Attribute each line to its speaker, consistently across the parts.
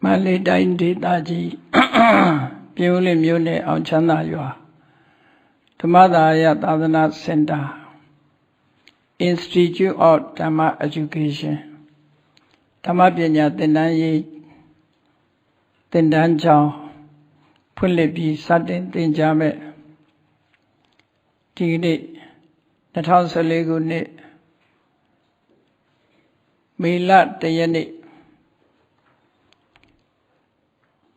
Speaker 1: မလေးတိုင်းဒေသကြီးပြိုးလေးမြို့နယ်အောင်ချမ်းသာရွာဓမ္မသာယသာသနာစင်တာ Institute of Dhamma Education ဓမ္မပညာသင်တန်းရေးသင်တန်းကျောင်းဖွင့်လှစ်ပြီးစတင်သင်ကြားမဲ့ဒီနေ့2014ခုနှစ်မေလ1ရက်နေ့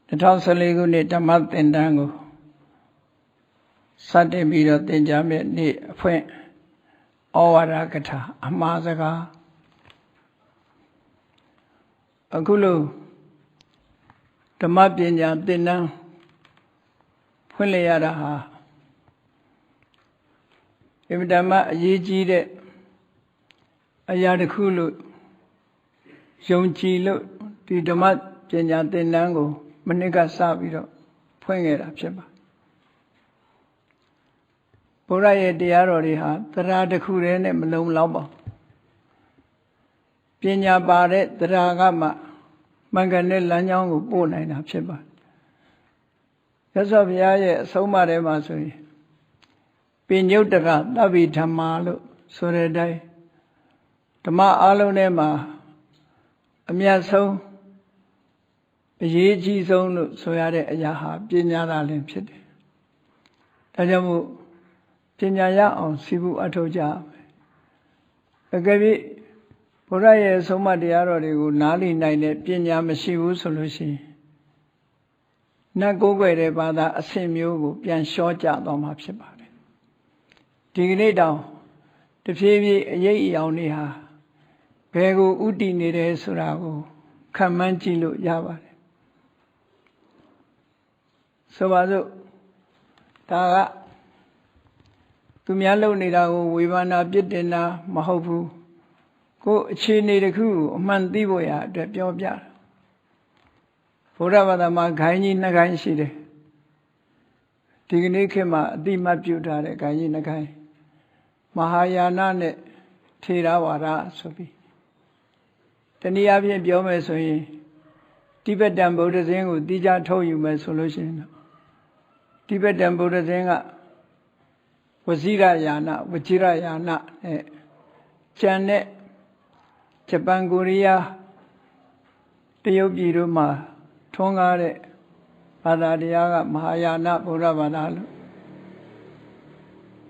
Speaker 1: 2014ခုနှစ်ဓမ္မသင်တန်းကိုစတင်ပြီးတော့သင်ကြားမဲ့နေ့အဖွင့်ဩဝါဒကထာအမှားစကားအခုလိုဓမ္မပညာသင်တန်းဖွင့်လျရတာဟာအင်မတန်မှအရေးကြီးတဲ့အရာတစ်ခုလို့ယုံကြည်လို့ဒီဓမ္မပညာသင်တန်းကိုမနှစ်ကစပြီးတော့ဖွင့်ခဲ့တာဖြစ်ပါဘုရားရဲ့တရားတော်တွေဟာတရားတစ်ခုတည်းနဲ့မလုံလောက်ပါပညာပါတဲ့တရားကမှမှန်ကန်တဲ့လမ်းကြောင်းကိုပို့နိုင်တာဖြစ်ပါရသော်ဘုရားရဲ့အဆုံးအမထဲမှာဆိုရင်ပိညုတ္တကသဗ္ဗိဓမ္မာလို့ဆိုတဲ့အတိုင်းဓမ္မအလုံးထဲမှာအမြတ်ဆုံးအရေးကြီးဆုံးလို့ဆိုရတဲ့အရာဟာပညာသာလင်ဖြစ်တယ်။ဒါကြောင့်မို့ပညာရအောင်စီဘူးအထောက်ကြမယ်။အကယ်၍ဘုရားရဲ့ဆုံးမတရားတော်တွေကိုနားလည်နိုင်တဲ့ပညာမရှိဘူးဆိုလို့ရှိရင်နတ်ကိုးကွယ်တဲ့ဘာသာအဆင့်မျိုးကိုပြန်လျှောကြသွားမှာဖြစ်ပါတယ်။ဒီကနေ့တောင်တဖြည်းဖြည်းအရေးအယောင်တွေဟာဘယ်ကိုဥတည်နေတယ်ဆိုတာကိုခံမှန်းကြည့်လို့ရပါတယ်ဆိုပါစို့ဒါကသူများလုပ်နေတာကိုဝေဖန်တာပြစ်တင်တာမဟုတ်ဘူးကိုယ်အခြေအနေတစ်ခုကိုအမှန်သိဖို့ရအတွက်ပြောပြတာဘုရားဘာသာမှာခိုင်းကြီးနှစ်ခိုင်းရှိတယ်ဒီကနေ့ခေတ်မှာအတိမတ်ပြုထားတဲ့ခိုင်းကြီးနှစ်ခိုင်းမဟာယာနနဲ့ထေရဝါဒဆိုပြီးတနည်းအားဖြင့်ပြောမယ်ဆိုရင်တိဘက်တန်ဗုဒ္ဓဇင်းကိုတိကျထုတ်ယူမယ်ဆိုလို့ရှိရင်တိဘက်တန်ဗုဒ္ဓဇင်းကဝစီရယာနဝချိရယာနနဲ့ကျန်တဲ့ဂျပန်ကိုရီးယားတရုတ်ပြည်တို့မှာထွန်းကားတဲ့ဘာသာတရားကမဟာယာနဗုဒ္ဓဘာသာလို့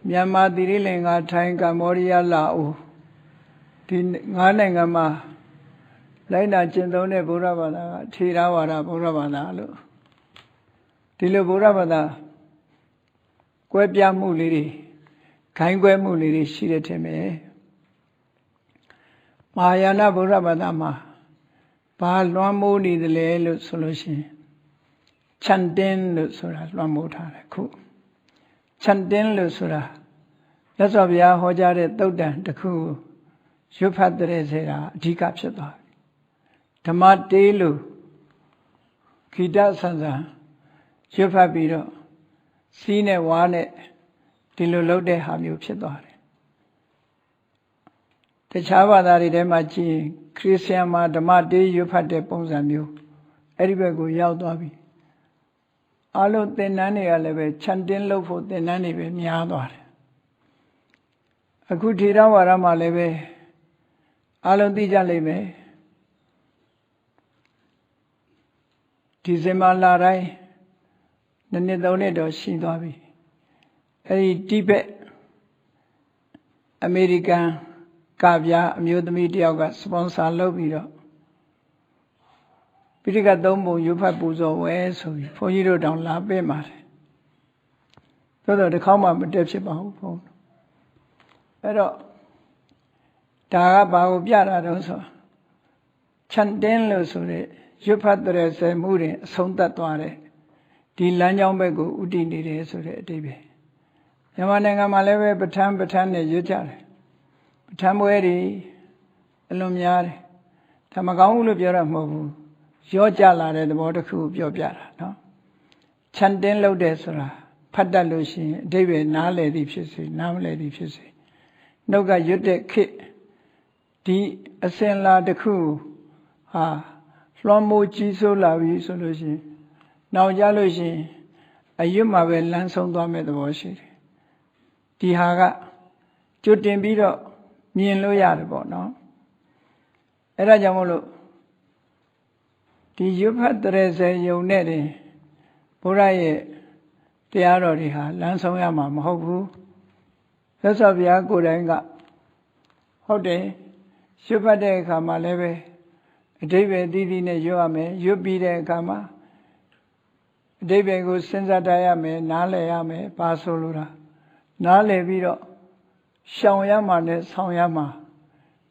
Speaker 1: မြန်မာသီရိလင်္ကာထိုင်းကမ္ဘောဒီးယားလာအိုဒီ၅နိုင်ငံမှာလိုက်နာကျင့်သုံးတဲ့ဗုဒ္ဓဘာသာကထေရဝါဒဗုဒ္ဓဘာသာလို့ဒီလိုဗုဒ္ဓဘာသာကွဲပြားမှုလေးတွေခိုင်းကွဲမှုလေးတွေရှိတဲ့ထင်မယ်မဟာယာနဗုဒ္ဓဘာသာမှာဘာလွှမ်းမိုးနေသလဲလို့ဆိုလို့ရှိရင်ချန်တင်းလို့ဆိုတာလွှမ်းမိုးထားတယ်ခုချန်တင်းလို့ဆိုတာမြတ်စွာဘုရားဟောကြားတဲ့သုတ်တန်တစ်ခုရွတ်ဖတ်တဲ့စေတာအဓိကဖြစ်သွားပြီဓမ္မတေးလို့ခိတဆန်ဆန်ရွတ်ဖတ်ပြီးတော့စီးနဲ့ဝါးနဲ့ဒီလိုလုပ်တဲ့ဟာမျိုးဖြစ်သွားတယ်တခြားဘာသာတွေထဲမှာကြည့်ခရစ်ယာန်မှာဓမ္မတေးရွတ်ဖတ်တဲ့ပုံစံမျိုးအဲ့ဒီဘက်ကိုရောက်သွားပြီအလုံးသင်္นานတွေကလည်းပဲချန်တင်းလုပ်ဖို့သင်္นานတွေပဲများသွားတယ်အခုထေရဝါဒမှာလည်းပဲအလုံးသိကြလိမ့်မယ်ဒီဇင်ဘာလတိုင်းနှစ်နှစ်သုံးနှစ်တော့ရှိသွားပြီအဲဒီတိဘက်အမေရိကန်ကဗျာအမျိုးသမီးတယောက်ကစပွန်ဆာလုပ်ပြီးတော့ပိဋကသုံးပုံရွတ်ဖတ်ပူဇော်ဝဲဆိုပြီးဘုန်းကြီးတို့တောင်လာပေးပါတယ်သို့တော့တစ်ခေါက်မှမတက်ဖြစ်ပါဘူးဘုန်းအဲ့တော့ဒါကဘာကိုပြတာတော့ဆိုချန်တင်းလို့ဆိုတဲ့ရွတ်ဖတ်တဲ့ဆယ်မှုတွေအဆုံးသတ်သွားတယ်ဒီလမ်းကြောင်းဘက်ကိုဥတည်နေတယ်ဆိုတဲ့အတိပ္ပယ်မြန်မာနိုင်ငံမှာလည်းပဲပဋ္ဌာန်းနဲ့ရွတ်ကြတယ်ပဋ္ဌာန်းပွဲတွေအလွန်များတယ်ဒါမကောင်းဘူးလို့ပြောတာမဟုတ်ဘူးရောကြလာတဲ့သဘောတစ်ခုကိုပြောပြတာနော်ချန်တင်းလုပ်တယ်ဆိုတာဖတ်တတ်လို့ရှိရင်အတိပ္ပယ်နားလည်သည်ဖြစ်စေနားမလည်သည်ဖြစ်စေနှုတ်ကရွတ်တဲ့ခေတ်ဒီအစင်လာတစ်ခုဟာ လွှမ်းမိုးကြီးစိုးလာပြီဆိုလို့ရှိရင်နောက်ကြလို့ရှိရင်အရွတ်မှာပဲလမ်းဆုံးသွားမဲ့သဘောရှိတယ်ဒီဟာကကြိုတင်ပြီးတော့မြင်လို့ရတယ်ပေါ့နော်အဲ့ဒါကြောင့်မို့လို့ဒီရွတ်ဖတ်တဲ့စေယုံနဲ့တင်ဘုရားရဲ့တရားတော်တွေဟာလမ်းဆုံးရမှာမဟုတ်ဘူးသက်စွာဘုရားကိုယ်တိုင်ကဟုတ်တယ်ရွတ်ဖတ်တဲ့အခါမှာလည်းပဲအဓိပ္ပာယ်တည်တည်နဲ့ရွတ်ရမယ်ရွတ်ပြီးတဲ့အခါမှာအဓိပ္ပာယ်ကိုစဉ်းစားတတ်ရမယ်နားလည်ရမယ်ပါဆိုလိုတာနားလည်ပြီးတော့ရှောင်ရမှာနဲ့ဆောင်ရမှာ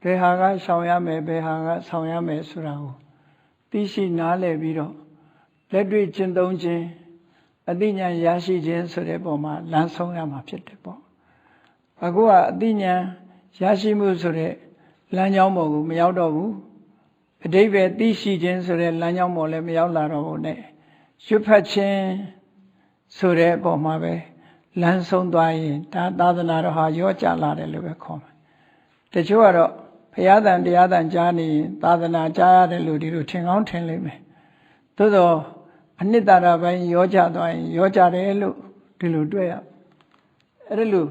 Speaker 1: ဘယ်ဟာကရှောင်ရမယ်ဘယ်ဟာကဆောင်ရမယ်ဆိုတာကိုသိရှိနားလည်ပြီးတော့လက်တွေ့ကျင့်သုံးခြင်းအသိဉာဏ်ရရှိခြင်းဆိုတဲ့ပုံမှာလမ်းဆုံးရမှာဖြစ်တယ်ပေါ့အခုကအသိဉာဏ်ရရှိမှုဆိုတဲ့လမ်းကြောင်းပေါ်ကိုမရောက်တော့ဘူးအဓိပ္ပာယ်သိရှိခြင်းဆိုတဲ့လမ်းကြောင်းပေါ်လည်းမရောက်လာတော့ဘူးနဲ့ရွတ်ဖတ်ခြင်းဆိုတဲ့ပုံမှာပဲလမ်းဆုံးသွားရင်ဒါသာသနာတော်ဟာရောကျလာတယ်လို့ပဲခေါ်မယ်တချို့ကတော့ဘုရားတန်တရားတန်ကြားနေရင်သာသနာကြားရတယ်လို့ဒီလိုထင်ကောင်းထင်လိမ့်မယ်သို့တော့အနှစ်သာရပိုင်းရောကျသွားရင်ရောကျတယ်လို့ဒီလိုတွေ့ရအဲ့ဒါလို့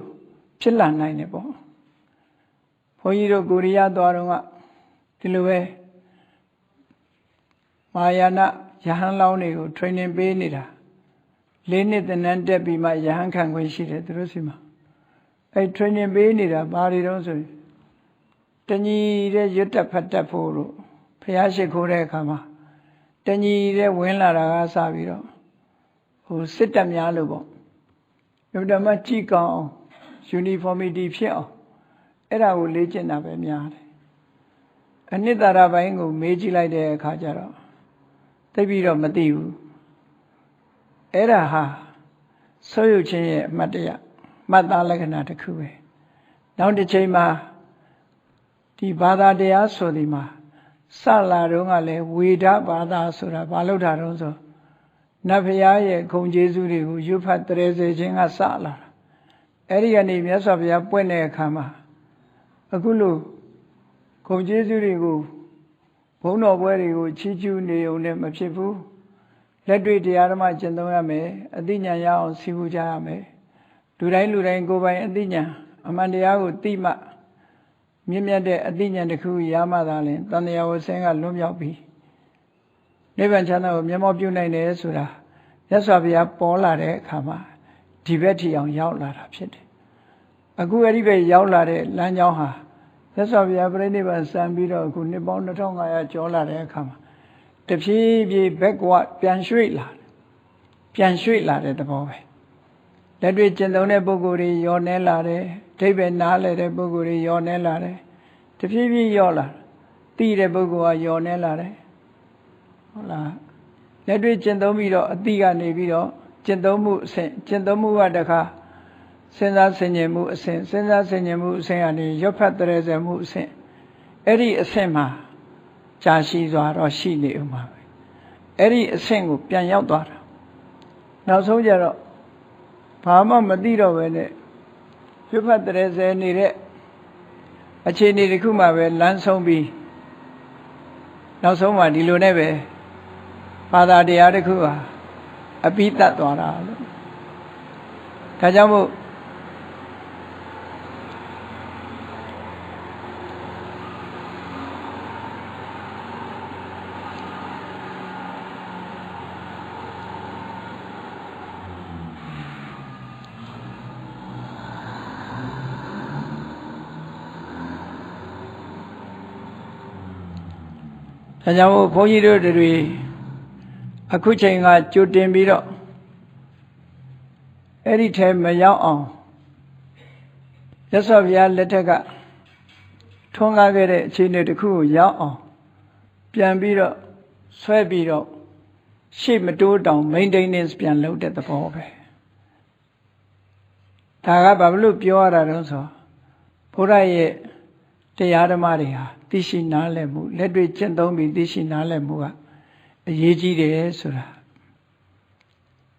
Speaker 1: ဖြစ်လာနိုင်တယ်ပေါ့ဘုန်းကြီးတို့ကိုရီးယားသွားတော့ကဒီလိုပဲမာယာနယဟန်လောင်းတွေကို training ပေးနေတာ၄နှစ်သင်တန်းတက်ပြီးမှယဟန်ခံခွင့်ရှိတယ်သူတို့စီမှာအဲ training ပေးနေတာဘာတွေတော့ဆိုရင်တညီတဲ့ရွတ်တက်ဖတ်တတ်ဖို့လို့ဖျားရှိခိုးတဲ့အခါမှာတညီတဲ့ဝင်လာတာကစပြီးတော့ဟိုစစ်တပ်များလို့ပေါ့ယုံဓမ္မကြည့်ကောင်းအောင် uniformity ဖြစ်အောင်အဲ့ဒါကိုလေ့ကျင့်တာပဲများတယ်အနှစ်သာရပိုင်းကိုမေးကြည့်လိုက်တဲ့အခါကျတော့သိပြီးတော့မသိဘူးအဲ့ဒါဟာဆိုရုပ်ချင်းရဲ့အမှတ်တရမှတ်သားလက္ခဏာတစ်ခုပဲနောက်တစ်ချိန်မှာဒီဘာသာတရားဆိုဒီမှာစလာတော့ကလည်းဝေဒဘာသာဆိုတာဘာလို့တာတော့ဆိုနတ်ဖရာရဲ့ဂုဏ်ကျေးဇူးတွေကိုရွတ်ဖတ်တရေစေခြင်းကစလာတာအဲ့ဒီကနေမြတ်စွာဘုရားပွင့်တဲ့အခါမှာအခုလိုဂုဏ်ကျေးဇူးတွေကိုဘုန်းတော်ပွဲတွေကိုချီးကျူးနေုံနဲ့မဖြစ်ဘူးလက်တွေ့တရားဓမ္မကျင့်သုံးရမယ်အသိဉာဏ်ရအောင်စီးပူးကြရမယ်လူတိုင်းကိုယ်ပိုင်အသိဉာဏ်အမှန်တရားကိုသိမှမြင့်မြတ်တဲ့အသိဉာဏ်တစ်ခုရမှသာလျှင်တန်တရားဝဆင်းကလွတ်မြောက်ပြီးနိဗ္ဗာန်ချမ်းသာကိုမျက်မှောက်ပြုနိုင်တယ်ဆိုတာမြတ်စွာဘုရားပေါ်လာတဲ့အခါမှာဒီဘက်ထိအောင်ရောက်လာတာဖြစ်တယ်အခုအဲ့ဒီဘက်ရောက်လာတဲ့လမ်းကြောင်းဟာမြတ်စွာဘုရားပြိဋိဘံစံပြီးတော့အခုနှစ်ပေါင်း2500ကျော်လာတဲ့အခါမှာတဖြည်းဖြည်းဘက်ကပြန်ရွှေ့လာတဲ့သဘောပဲလက်တွေ့ကျင့်သုံးတဲ့ပုဂ္ဂိုလ်တွေယောနေလာတယ်အဓိပ္ပာယ်နားလည်တဲ့ပုဂ္ဂိုလ်တွေယောနေလာတယ်တဖြည်းဖြည်းယောလာသိတဲ့ပုဂ္ဂိုလ်ကယောနေလာတယ်ဟုတ်လားလက်တွေ့ကျင့်သုံးပြီးတော့အတိကနေပြီးတော့ကျင့်သုံးမှုအဆင့်ကျင့်သုံးမှုကတခါစဉ်းစားဆင်ခြင်မှုအဆင့်စဉ်းစားဆင်ခြင်မှုအဆင့်ကနေရွတ်ဖတ်တရေစေမှုအဆင့်အဲ့ဒီအဆင့်မှာကြာရှိစွာတော့ရှိနေဦးမှာပဲအဲ့ဒီအဆင့်ကိုပြန်ရောက်သွားတာနောက်ဆုံးကြတော့ဘာမှမသိတော့ပဲနဲ့ရွတ်ဖတ်တရေစေနေတဲ့အခြေအနေတစ်ခုမှပဲလမ်းဆုံးပြီးနောက်ဆုံးမှဒီလိုနဲ့ပဲဘာသာတရားတစ်ခုဟာအပိတတ်သွားတာလို့ဒါကြောင့်မို့ဒါကြောင့်ဘုန်းကြီးတို့တွေအခုချိန်ကကြိုတင်ပြီးတော့အဲ့ဒီထဲမရောက်အောင်ရသော်ဘုရားလက်ထက်ကထွန်းကားခဲ့တဲ့အခြေအနေတစ်ခုကိုရောက်အောင်ပြန်ပြီးတော့ဆွဲပြီးတော့ရှေ့မတိုးတောင် maintenance ပြန်လုပ်တဲ့သဘောပဲဒါကဘာလို့ပြောရတာလဲဆိုဘုရားရဲ့တရားဓမ္မတွေဟာသိရှိနားလည်မှုလက်တွေ့ကျင့်သုံးပြီးသိရှိနားလည်မှုကအရေးကြီးတယ်ဆိုတာ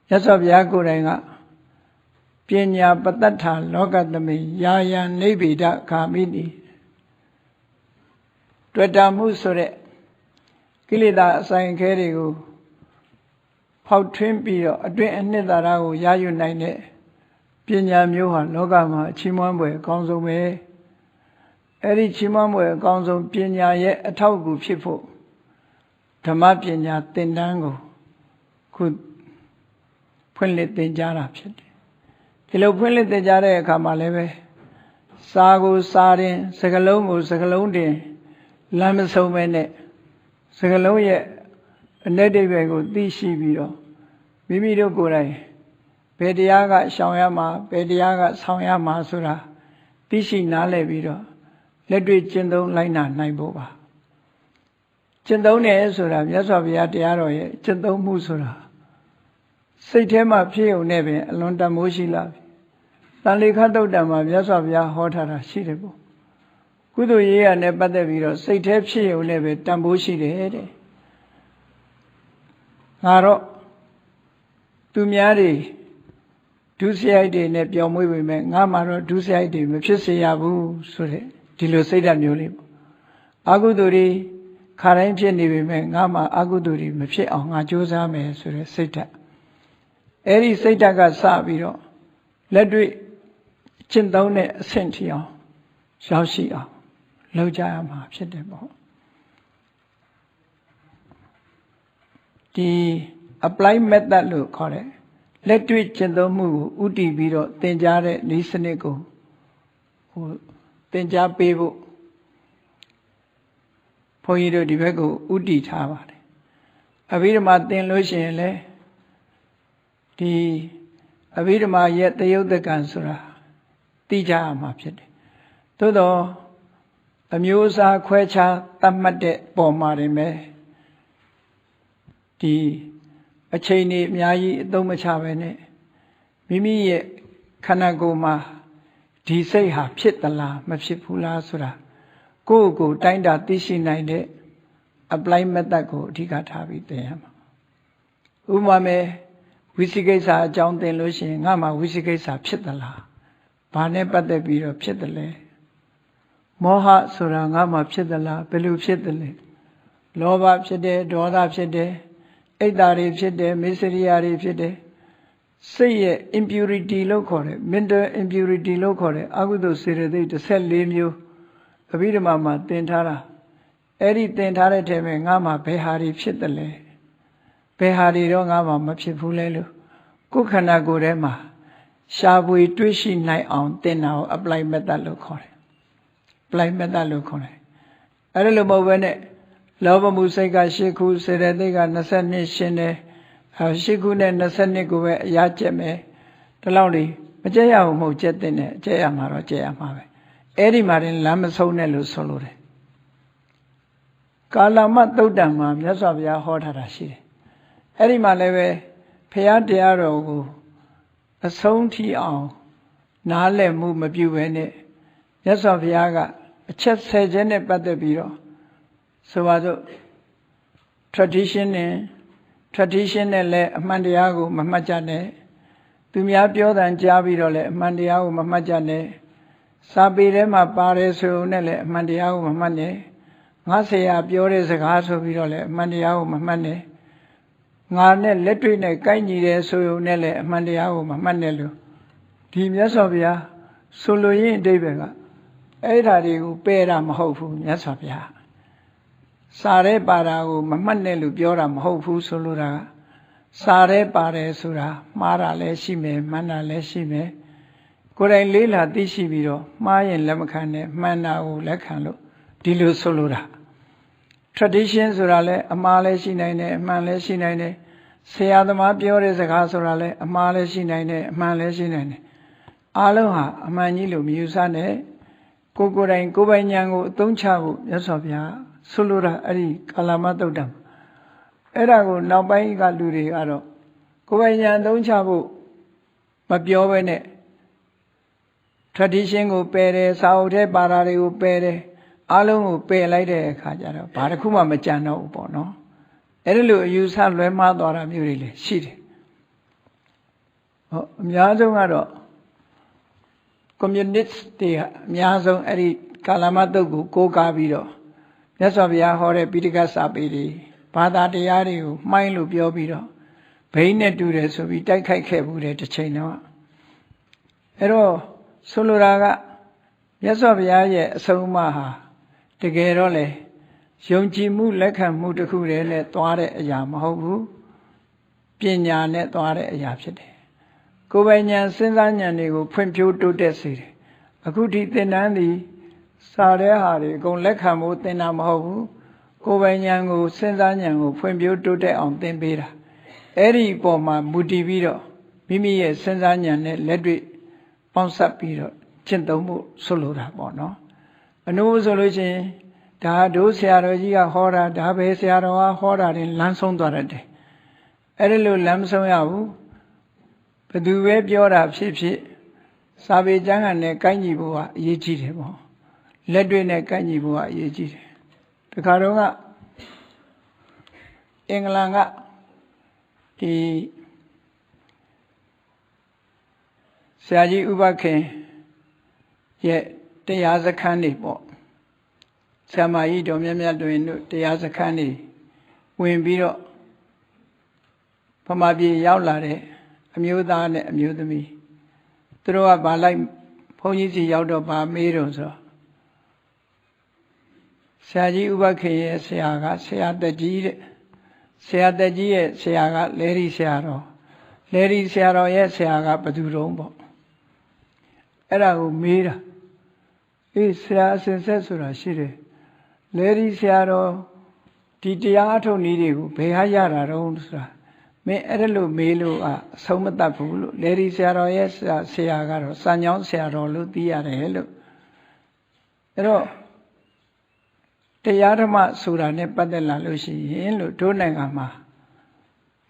Speaker 1: ရသော်ဘုရားကိုယ်တိုင်ကပညာပတ္တထလောကသမိယာယံနိဗ္ဗိဒခာမိနိတွေ့တာမှုဆိုတဲ့ ကိလေသာအဆိုင်ခဲတွေကိုဖောက်ထွင်းပြီးတော့အတွင်းအနှစ်သာရကိုရယူနိုင်တဲ့ပညာမျိုးဟာလောကမှာချီးမွမ်းဖွယ်အကောင်းဆုံးပဲအဲ့ဒီချီးမွမ်းဖွယ်အကောင်းဆုံးပညာရဲ့အထောက်အကူဖြစ်ဖို့ဓမ္မပညာသင်တန်းကိုခုဖွင့်လှစ်သင်ကြားတာဖြစ်တယ်ဒီလိုဖွင့်လှစ်သင်ကြားတဲ့အခါမှာလည်းပဲစာကိုစာတင်စကားလုံးကိုစကားလုံးတင်လမ်းမဆုံးပဲနဲ့စကားလုံးရဲ့အ내ဒိဗ္ဗေကိုသိရှိပြီးတော့မိမိတို့ကိုယ်တိုင်ဘယ်တရားကရှောင်ရမှာဘယ်တရားကဆောင်ရမှာဆိုတာသိရှိနားလည်ပြီးတော့လက်တွေ့ကျင့်သုံးလိုက်နာနိုင်ဖို့ပါကျင့်သုံးတယ်ဆိုတာမြတ်စွာဘုရားတရားတော်ရဲ့ကျင့်သုံးမှုဆိုတာစိတ်ထဲမှာဖြစ်ုံနဲ့ပင်အလွန်တန်မိုးရှိလာပြီတန်လေခတုတ်တံမှာမြတ်စွာဘုရားဟောထားတာရှိတယ်ပေါ့ကုသိုလ်ရေးရနဲ့ပတ်သက်ပြီးတော့စိတ်ထဲဖြစ်ုံနဲ့ပဲတန်ဖိုးရှိတယ်တဲ့ငါတော့သူများတွေဒုစရိုက်တွေနဲ့ပျော်မွေ့ပေမဲ့ငါမှတော့ဒုစရိုက်တွေမဖြစ်စေရဘူးဆိုတဲ့ဒီလိုစိတ်ဓာတ်မျိုးလေးပေါ့အကုသိုလ်တွေခါတိုင်းဖြစ်နေပေမဲ့ငါမှအကုသိုလ်တွေမဖြစ်အောင်ငါကြိုးစားမယ်ဆိုတဲ့စိတ်ဓာတ်အဲ့ဒီစိတ်ဓာတ်ကစပြီးတော့လက်တွေ့ကျင့်သုံးတဲ့အဆင့်ထိအောင်ရောက်ရှိအောင်လုပ်ကြရမှာဖြစ်တယ်ပေါ့ဒီ apply method လို့ခေါ်တယ်လက်တွေ့ကျင့်သုံးမှုကိုဥတည်ပြီးတော့သင်ကြားတဲ့နည်းစနစ်ကိုသင်ကြားပေးဖို့ဘုန်းကြီးတို့ဒီဘက်ကိုဥတည်ထားပါတယ်အဘိဓမ္မာသင်လို့ရှိရင်လည်းဒီအဘိဓမ္မာရဲ့တယုတ်တကံဆိုတာသိကြရမှာဖြစ်တယ်သို့တော့အမျိုးအစားခွဲခြားသတ်မှတ်တဲ့ပုံမှာတင်ပဲဒီအချိန်ကြီးအများကြီးအသုံးမချပဲနဲ့မိမိရဲ့ခန္ဓာကိုယ်မှာဒီစိတ်ဟာဖြစ်သလားမဖြစ်ဘူးလားဆိုတာကိုယ့်ကိုယ်တိုင်းတာသိရှိနိုင်တဲ့ apply method ကိုအဓိကထားပြီးသင်ရမှာဥပမာမဲ့ဝိသိကိစ္စအကြောင်းသင်လို့ရှိရင်ငါမှဝိသိကိစ္စဖြစ်သလားဘာနဲ့ပတ်သက်ပြီးတော့ဖြစ်တယ်လဲမောဟဆိုတာငါမှဖြစ်သလားဘယ်လိုဖြစ်တယ်လဲလောဘဖြစ်တယ်ဒေါသဖြစ်တယ်အိတ်တာတွေဖြစ်တယ်မေစရိယာတွေဖြစ်တယ်စိတ်ရဲ့ impurity လို့ခေါ်တယ် mental impurity လို့ခေါ်တယ်အကုသိုလ်စေတသိက်14မျိုးအဘိဓမ္မာမှာသင်ထားတာအဲ့ဒီသင်ထားတဲ့ထဲမှာငါမှဘယ်ဟာတွေဖြစ်တယ်လဲဘယ်ဟာတွေတော့ငါမှမဖြစ်ဘူးလဲလို့ကိုယ်ခန္ဓာကိုယ်ထဲမှာရှားပွေတွေးရှိနိုင်အောင်သင်တာကို apply method လို့ခေါ်တယ် apply method လို့ခေါ်တယ်အဲ့ဒါလိုမဟုတ်ဘဲနဲ့လောဘမှုစိတ်က8ခုစေတသိက်က22ရှင်တယ်8ခုနဲ့22ကိုပဲအရာကျက်မယ်ဒီလောက်လေးမကျက်ရဘူးမဟုတ်ကျက်တဲ့နဲ့ကျက်ရမှာတော့ကျက်ရမှာပဲအဲ့ဒီမှာတင်လမ်းမဆုံးနဲ့လို့ဆိုလိုတယ်ကာလမသုတ်တံမှာမြတ်စွာဘုရားဟောထားတာရှိတယ်အဲ့ဒီမှာလည်းပဲဘုရားတရားတော်ကိုအဆုံးထိအောင်နားလည်မှုမပြုဘဲနဲ့မြတ်စွာဘုရားကအချက်10ချက်နဲ့ပတ်သက်ပြီးတော့ဆိုပါစို့ tradition နဲ့လည်းအမှန်တရားကိုမမှတ်ကြနဲ့သူများပြောတန်ကြားပြီးတော့လည်းအမှန်တရားကိုမမှတ်ကြနဲ့စာပေထဲမှာပါတယ်ဆိုုံနဲ့လည်းအမှန်တရားကိုမမှတ်နဲ့ငါဆရာပြောတဲ့စကားဆိုပြီးတော့လည်းအမှန်တရားကိုမမှတ်နဲ့ငါနဲ့လက်တွေ့နဲ့ကိုက်ညီတယ်ဆိုုံနဲ့လည်းအမှန်တရားကိုမမှတ်နဲ့လို့ဒီမြတ်စွာဘုရားဆိုလိုရင်းအဓိပ္ပာယ်ကအဲ့ဓာတွေကိုပယ်တာမဟုတ်ဘူးမြတ်စွာဘုရားစာရဲပါတာကိုမမှတ်နဲ့လို့ပြောတာမဟုတ်ဘူးဆိုလိုတာကစာရဲပါတယ်ဆိုတာမှားတာလည်းရှိမယ်မှန်တာလည်းရှိမယ်ကိုယ်တိုင်လေးလာသိရှိပြီးတော့မှားရင်လက်မခံနဲ့မှန်တာကိုလက်ခံလို့ဒီလိုဆိုလိုတာ tradition ဆိုတာလည်းအမှားလည်းရှိနိုင်တယ်အမှန်လည်းရှိနိုင်တယ်ဆရာသမားပြောတဲ့စကားဆိုတာလည်းအမှားလည်းရှိနိုင်တယ်အမှန်လည်းရှိနိုင်တယ်အားလုံးဟာအမှန်ကြီးလို့မယူဆနဲ့ကိုယ်တိုင်ကိုယ်ပိုင်ဉာဏ်ကိုအသုံးချဖို့မြတ်စွာဘုရားဆိုလိုတာအဲ့ဒီကာလမသုတ်တံအဲ့ဒါကိုနောက်ပိုင်းကလူတွေကတော့ကိုယ်ပိုင်ဉာဏ်အသုံးချဖို့မပြောဘဲနဲ့ tradition ကိုပယ်တယ်စာအုပ်ထဲပါတာတွေကိုပယ်တယ်အားလုံးကိုပယ်လိုက်တဲ့အခါကျတော့ဘာတစ်ခုမှမကြံတော့ဘူးပေါ့နော်အဲ့ဒီလိုအယူဆလွဲမှားသွားတာမျိုးတွေလည်းရှိတယ်ဟောအများဆုံးကတော့ communist တွေကအများဆုံးအဲ့ဒီကာလမသုတ်ကိုကိုးကားပြီးတော့မြတ်စွာဘုရားဟောတဲ့ပိဋကစာပေတွေ ဘာသာတရားတွေကိုမှိုင်းလို့ပြောပြီးတော့ဘိန်းနဲ့တူတယ်ဆိုပြီးတိုက်ခိုက်ခဲ့ဘူးတဲ့တစ်ချိန်တော့အဲ့တော့ဆိုလိုတာကမြတ်စွာဘုရားရဲ့အဆုံးအမဟာတကယ်တော့လေယုံကြည်မှုလက်ခံမှုတစ်ခုတည်းနဲ့သွားတဲ့အရာမဟုတ်ဘူးပညာနဲ့သွားတဲ့အရာဖြစ်တယ်ကိုယ်ပိုင်ဉာဏ်စဉ်းစားဉာဏ်တွေကိုဖွံ့ဖြိုးတိုးတက်စေတယ်အခုဒီသင်တန်းသည်စာတဲ့ဟာတွေအကုန်လက်ခံဖို့သင်တာမဟုတ်ဘူးကိုယ်ပိုင်ဉာဏ်ကိုစဉ်းစားဉာဏ်ကိုဖွံ့ဖြိုးတိုးတက်အောင်သင်ပေးတာအဲ့ဒီအပေါ်မှာမူတည်ပြီးတော့မိမိရဲ့စဉ်းစားဉာဏ်နဲ့လက်တွေ့ပေါင်းစပ်ပြီးတော့ကျင့်သုံးမှုဆိုလိုတာပေါ့နော်အနုဆိုလို့ရှိရင်ဒါတို့ဆရာတော်ကြီးကဟောတာဒါပဲဆရာတော်ကဟောတာတွေလမ်းဆုံးသွားတတ်တယ်အဲ့ဒီလိုလမ်းမဆုံးရဘူးဘယ်သူပဲပြောတာဖြစ်ဖြစ်စာပေကျမ်းဂန်နဲ့ကိုက်ညီဖို့ကအရေးကြီးတယ်ပေါ့လက်တွေ့နဲ့ကိုက်ညီဖို့ကအရေးကြီးတယ်တခါတော့ကအင်္ဂလန်ကဒီဆရာကြီးဥပခင်ရဲ့တရားစခန်းတွေပေါ့ဆရာမကြီးတော်မြတ်မြတ်တွင်တို့တရားစခန်းတွေဝင်ပြီးတော့ဗမာပြည်ရောက်လာတဲ့အမျိုးသားနဲ့အမျိုးသမီးသူတို့ကဗာလိုက်ဘုန်းကြီးစီရောက်တော့ဗာမေးတော့ဆိုတော့ဆရာကြီးဥပခင်ရဲ့ဆရာကဆရာတက်ကြီးတဲ့ဆရာတက်ကြီးရဲ့ဆရာကလဲရီဆရာတော်လဲရီဆရာတော်ရဲ့ဆရာကဘသူတုံးပေါ့အဲ့ဒါကိုမေးတာအေးဆရာအစဉ်ဆက်ဆိုတာရှိတယ်လဲရီဆရာတော်ဒီတရားအထုတ်နည်းတွေကိုဘယ်ဟာရတာတုံးဆိုတာမင်းအဲ့ဒါလို့မေးလို့အဆုံးမတတ်ဘူးလို့လဲရီဆရာတော်ရဲ့ဆရာကတော့စံညောင်းဆရာတော်လို့သိရတယ်လို့အဲ့တော့တရားဓမ္မဆိုတာနဲ့ပတ်သက်လာလို့ရှိရင်လို့တို့နိုင်ငံမှာ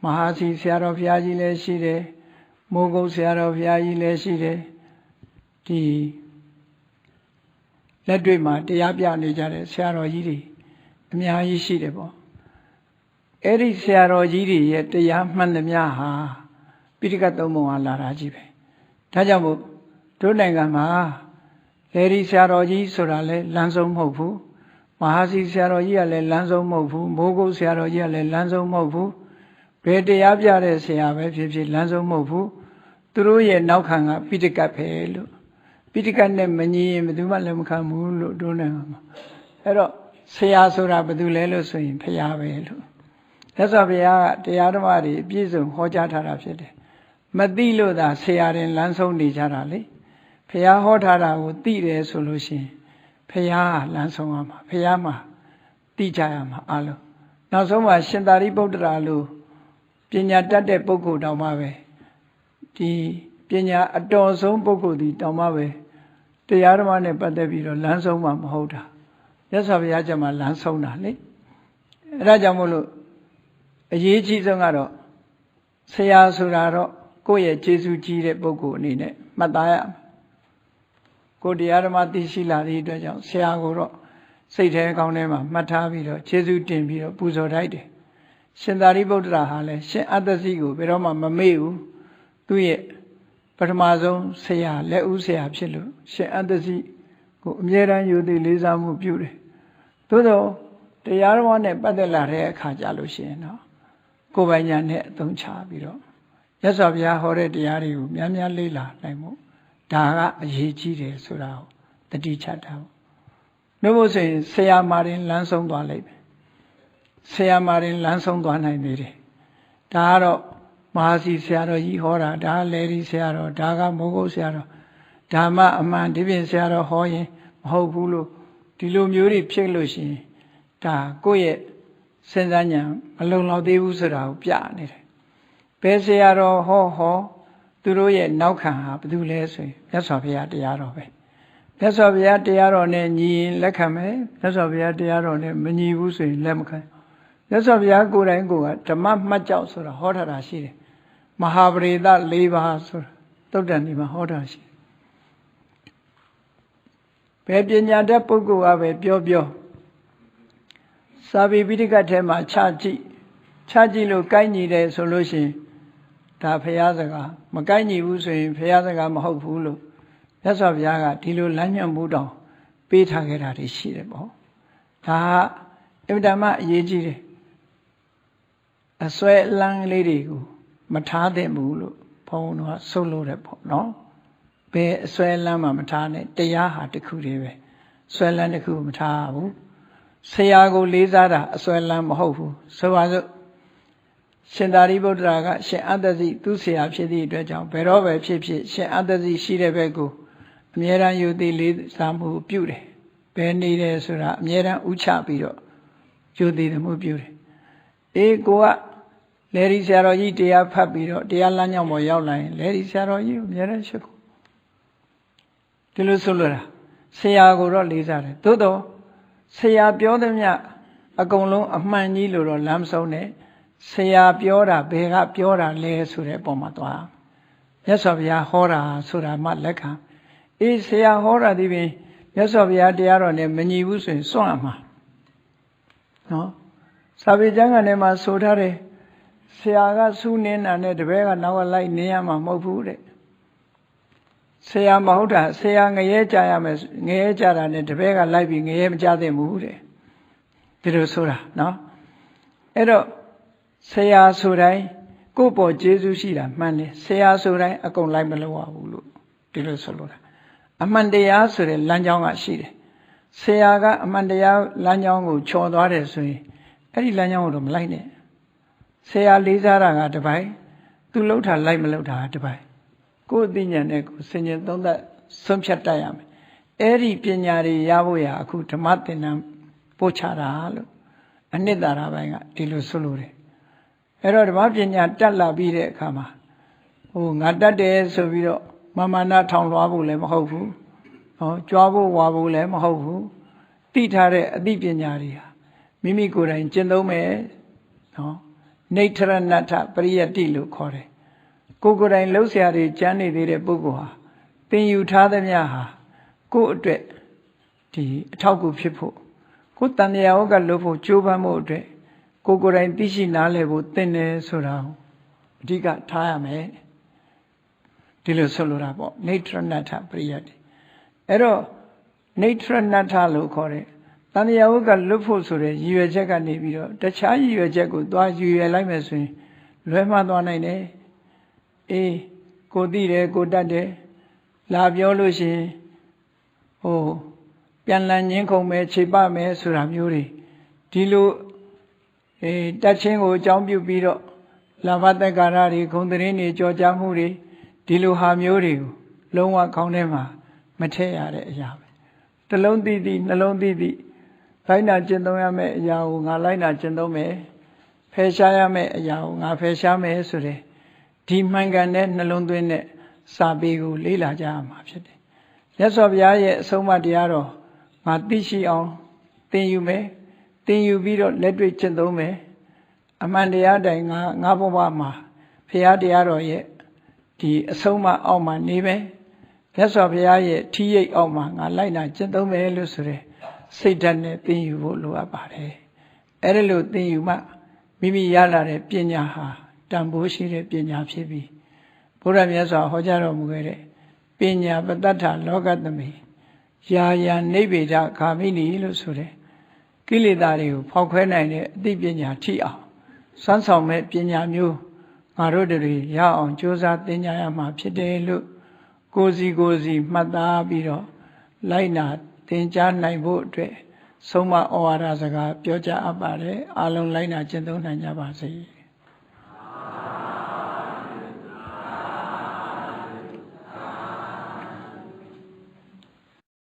Speaker 1: မဟာစီဆရာတော်ဘုရားကြီးလည်းရှိတယ်မိုးကုတ်ဆရာတော်ဘုရားကြီးလည်းရှိတယ်ဒီလက်တွေ့မှာတရားပြနေကြတဲ့ဆရာတော်ကြီးတွေအများကြီးရှိတယ်ပေါ့အဲ့ဒီဆရာတော်ကြီးတွေရဲ့တရားမှန်သမျှဟာပိဋကတ်သုံးပုံဟာလာတာကြီးပဲဒါကြောင့်မို့တို့နိုင်ငံမှာလေဒီဆရာတော်ကြီးဆိုတာလဲလမ်းဆုံးမဟုတ်ဘူးမဟာစီဆရာတော်ကြီးကလည်းလမ်းဆုံးမဟုတ်ဘူးမိုးကုတ်ဆရာတော်ကြီးကလည်းလမ်းဆုံးမဟုတ်ဘူးဘယ်တရားပြတဲ့ဆရာပဲဖြစ်ဖြစ်လမ်းဆုံးမဟုတ်ဘူးသူတို့ရဲ့နောက်ခံကပိဋကတ်ပဲလို့ပိဋကတ်နဲ့မညီရင်ဘယ်သူမှလက်မခံဘူးလို့တို့နိုင်ငံမှာအဲ့တော့ဆရာဆိုတာဘယ်သူလဲလို့ဆိုရင်ဖရာပဲလို့သက်စွာဘုရားကတရားဓမ္မတွေအပြည့်စုံဟောကြားထားတာဖြစ်တယ်မသိလို့သာဆရာရင်လမ်းဆုံးနေကြတာလေဖရာဟောထားတာကိုသိတယ်ဆိုလို့ရှိရင်ဖရာလမ်းဆုံးရမှာဖရာမှာသိကြရမှာအလုံးနောက်ဆုံးမှာရှင်သာရိပုတ္တရာလိုပညာတတ်တဲ့ပုဂ္ဂိုလ်တောင်မှပဲဒီပညာအတော်ဆုံးပုဂ္ဂိုလ်ဒီတောင်မှပဲတရားဓမ္မနဲ့ပတ်သက်ပြီးတော့လမ်းဆုံးမှာမဟုတ်တာမြတ်စွာဘုရားကျမ်းမှာလမ်းဆုံးတာလေအဲဒါကြောင့်မို့လို့အရေးကြီးဆုံးကတော့ဆရာဆိုတာတော့ကိုယ့်ရဲ့ကျေးဇူးကြီးတဲ့ပုဂ္ဂိုလ်အနေနဲ့မှတ်သားရမယ်ကိုယ်တရားဓမ္မသိရှိလာသည့်အတွက်ကြောင့်ဆရာကိုတော့စိတ်ထဲကောင်းထဲမှာမှတ်ထားပြီးတော့ကျေးဇူးတင်ပြီးတော့ပူဇော်ထိုက်တယ်ရှင်သာရိပုတ္တရာဟာလည်းရှင်အတ္တစီကိုဘယ်တော့မှမမေ့ဘူးသူ့ရဲ့ပထမဆုံးဆရာလက်ဦးဆရာဖြစ်လို့ရှင်အတ္တစီကိုအမြဲတမ်းယူသိလေးစားမှုပြုတယ်သို့သောတရားတော်နဲ့ပတ်သက်လာတဲ့အခါကြလို့ရှိရင်တော့ကိုယ်ပိုင်ညာနဲ့အသုံးချပြီးတော့မြတ်စွာဘုရားဟောတဲ့တရားတွေကိုများများလေ့လာနိုင်မှုဒါကအရေးကြီးတယ်ဆိုတာကိုတတိချတာပေါ့နှုတ်ဖို့ဆိုရင်ဆရာမာရင်လမ်းဆုံးသွားလိမ့်မယ်ဆရာမာရင်လမ်းဆုံးသွားနိုင်သေးတယ်ဒါကတော့မဟာစီဆရာတော်ကြီးဟောတာဒါလေဒီဆရာတော်ဒါကမိုးကုတ်ဆရာတော်ဓမ္မအမှန်ဒီပြင်ဆရာတော်ဟောရင်မဟုတ်ဘူးလို့ဒီလိုမျိုးတွေဖြစ်လို့ရှိရင်ဒါကိုယ့်ရဲ့စဉ်းစားဉာဏ်မလုံလောက်သေးဘူးဆိုတာကိုပြနေတယ်ဘယ်ဆရာတော်ဟောသူတို့ရဲ့နောက်ခံဟာဘာလို့လဲဆိုရင်မြတ်စွာဘုရားတရားတော်ပဲမြတ်စွာဘုရားတရားတော်နဲ့ညီရင်လက်ခံမယ်မြတ်စွာဘုရားတရားတော်နဲ့မညီဘူးဆိုရင်လက်မခံမြတ်စွာဘုရားကိုယ်တိုင်ကဓမ္မမှတ်ကြောက်ဆိုတာဟောထားတာရှိတယ်မဟာပရိသတ်၄ပါးဆိုတာသုတ်တန်ဒီမှာဟောတာရှိတယ်ဘယ်ပညာတတ်ပုဂ္ဂိုလ်ကပဲပြောစာပေပိဋကတ်ထဲမှာချကြည့်လို့ကိုက်ညီတယ်ဆိုလို့ရှိရင်ဒါဘုရားစကားမကိုက်ညီဘူးဆိုရင်ဘုရားစကားမဟုတ်ဘူးလို့မြတ်စွာဘုရားကဒီလိုလမ်းညွှန်မှုတောင်ပေးထားခဲ့တာတွေရှိတယ်ပေါ့ဒါကအင်မတန်မှအရေးကြီးတယ် ဆွဲလန်းလေးတွေကိုမထားသင့်ဘူးလို့ဘုန်းတော်ကဆုလို့တယ်ပေါ့နော်ဘယ်အဆွဲလန်းမှမထားနဲ့တရားဟာတစ်ခုတည်းပဲဆွဲလန်းတစ်ခုမထားဘူးဆရာကိုလေးစားတာအဆွဲလန်းမဟုတ်ဘူးဆိုပါစို့ရှင်သာရိပုတ္တရာကရှင်အတ္တဇိသူ့ဆရာဖြစ်သည့်အတွက်ကြောင့်ဘယ်တော့ပဲဖြစ်ဖြစ်ရှင်အတ္တဇိရှိတဲ့ဘက်ကိုအမြဲတမ်းယူသည်လေးစားမှုပြုတယ်ဘယ်နေတယ်ဆိုတာအမြဲတမ်းဥချပြီးတော့ယူသည်မှုပြုတယ်အေးကိုကလေဒီဆရာတော်ကြီးတရားဖတ်ပြီးတော့တရားလမ်းကြောင်းပေါ်ရောက်လာရင်လေဒီဆရာတော်ကြီးကိုအမြဲတမ်းရှိခိုးဒီလိုဆိုလိုတာဆရာကိုတော့လေးစားတယ်သို့တော့ဆရာပြောသမျှအကုန်လုံးအမှန်ကြီးလို့တော့လမ်းမဆုံးနဲ့ဆရာပြောတာဘယ်ကပြောတာလဲဆိုတဲ့ပုံမှာသွားမြတ်စွာဘုရားဟောတာဆိုတာမှလက်ခံအေးဆရာဟောတာဒီပြင်မြတ်စွာဘုရားတရားတော်နဲ့မညီဘူးဆိုရင်စွန့်ရမှာနော်စာပေကျမ်းကနေမှာဆိုထားတယ်ဆရာကစူးနေတာနဲ့တပည့်ကနောက်ကလိုက်နေရမှာမဟုတ်ဘူးတဲ့ဆရာမဟုတ်တာဆရာငရဲကြရမယ်ငရဲကြတာနဲ့တပည့်ကလိုက်ပြီးငရဲမကြသင့်ဘူးတဲ့ဒီလိုဆိုတာနော်အဲ့တော့ဆရာဆိုတိုင်းကိုယ့်ပေါ်ကျေးဇူးရှိတာမှန်တယ်ဆရာဆိုတိုင်းအကုန်လိုက်မလို့ရဘူးလို့ဒီလိုဆိုလို့တာအမှန်တရားဆိုတဲ့လမ်းကြောင်းကရှိတယ်ဆရာကအမှန်တရားလမ်းကြောင်းကိုချော်သွားတယ်ဆိုရင်အဲ့ဒီလမ်းကြောင်းကိုတော့မလိုက်နဲ့ဆရာလေးစားတာကတပိုင်းသူလှုပ်တာလိုက်မလှုပ်တာတပိုင်းကိုယ်အသိဉာဏ်နဲ့ကိုယ်ဆင်ခြင်သုံးသပ်ဆုံးဖြတ်တတ်ရမယ်အဲ့ဒီပညာတွေရဖို့ရအခုဓမ္မသင်တန်းပို့ချတာလို့အနှစ်သာရပိုင်းကဒီလိုဆိုလို့တယ်အဲ့တော့ဓမ္မပညာတက်လာပြီးတဲ့အခါမှာငါတက်တယ်ဆိုပြီးတော့မာနထောင်လွှားဖို့လည်းမဟုတ်ဘူးကြွားဖို့ဝါဖို့လည်းမဟုတ်ဘူးသိထားတဲ့အသိပညာတွေဟာမိမိကိုယ်တိုင်ကျင့်သုံးမယ်နော်နေထရဏထပရိယတ္တိလို့ခေါ်တယ်ကိုယ်တိုင်လှုပ်ရှားတွေကျမ်းနေသေးတဲ့ပုဂ္ဂိုလ်ဟာသင်ယူထားသမျှဟာကိုယ့်အတွက်ဒီအထောက်အကူဖြစ်ဖို့ကိုယ်တန်မြာဝကလွတ်ဖို့ကြိုးပမ်းဖို့အတွက်ကိုယ်တိုင်သိရှိနားလည်ဖို့သင်တယ်ဆိုတာအဓိကထားရမယ်ဒီလိုဆိုလိုတာပေါ့နေထရဏထပရိယတ္တိအဲ့တော့နေထရဏထလို့ခေါ်တယ်တန်မြာဝကလွတ်ဖို့ဆိုတဲ့ရည်ရွယ်ချက်ကနေပြီးတော့တခြားရည်ရွယ်ချက်ကိုသွားရည်ရွယ်လိုက်မယ်ဆိုရင်လွဲမှားသွားနိုင်တယ်အေးကိုသိတယ်ကိုတတ်တယ်လာပြောလို့ရှိရင်ပြန်လည်ငင်းခုန်မယ်ခြေပမယ်ဆိုတာမျိုးတွေဒီလိုတက်ချင်းကိုအကြောင်းပြုပြီးတော့လာဘတက္ကာရတွေဂုံသတင်းတွေကြော်ကြားမှုတွေဒီလိုဟာမျိုးတွေကိုလုံးဝခေါင်းထဲမှာမထည့်ရတဲ့အရာပဲတစ်လုံးသိသိနှလုံးသိသိလိုက်နာကျင့်သုံးရမယ့်အရာကိုငါလိုက်နာကျင့်သုံးမယ်ဖယ်ရှားရမယ့်အရာကိုငါဖယ်ရှားမယ်ဆိုတဲ့ဒီမှန်ကန်တဲ့နှလုံးသွင်းတဲ့စာပေကိုလေ့လာကြရမှာဖြစ်တယ်မြတ်စွာဘုရားရဲ့အဆုံးအမတရားတော်ငါသိရှိအောင်သင်ယူမယ်သင်ယူပြီးတော့လက်တွေ့ကျင့်သုံးမယ်အမှန်တရားတိုင်ငါဘဝမှာဘုရားတရားတော်ရဲ့ဒီအဆုံးအမအောက်မှာနေမယ်မြတ်စွာဘုရားရဲ့ထီးရိပ်အောက်မှာငါလိုက်နာကျင့်သုံးမယ်လို့ဆိုတဲ့စိတ်ဓာတ်နဲ့သင်ယူဖို့လိုအပ်ပါတယ်အဲ့ဒါလို့သင်ယူမှမိမိရလာတဲ့ပညာဟာတန်ဖိုးရှိတဲ့ပညာဖြစ်ပြီးဘုရားမြတ်စွာဟောကြားတော်မူခဲ့တဲ့ပညာပတ္တထလောကသမိယာယာနိဗ္ဗေဒဂါမိနီလို့ဆိုတဲ့ကိလေသာတွေကိုဖောက်ခွဲနိုင်တဲ့အသိပညာထိအောင်စွမ်းဆောင်မဲ့ပညာမျိုးငါတို့တွေရအောင်ကြိုးစားသင်ကြားရမှာဖြစ်တယ်လို့ကိုယ်စီမှတ်သားပြီးတော့လိုက်နာသင်ကြားနိုင်ဖို့အတွက်ဆုံးမဩဝါဒစကားပြောကြားအပ်ပါတယ်အားလုံးလိုက်နာကျင့်သုံးနိုင်ကြပါစေ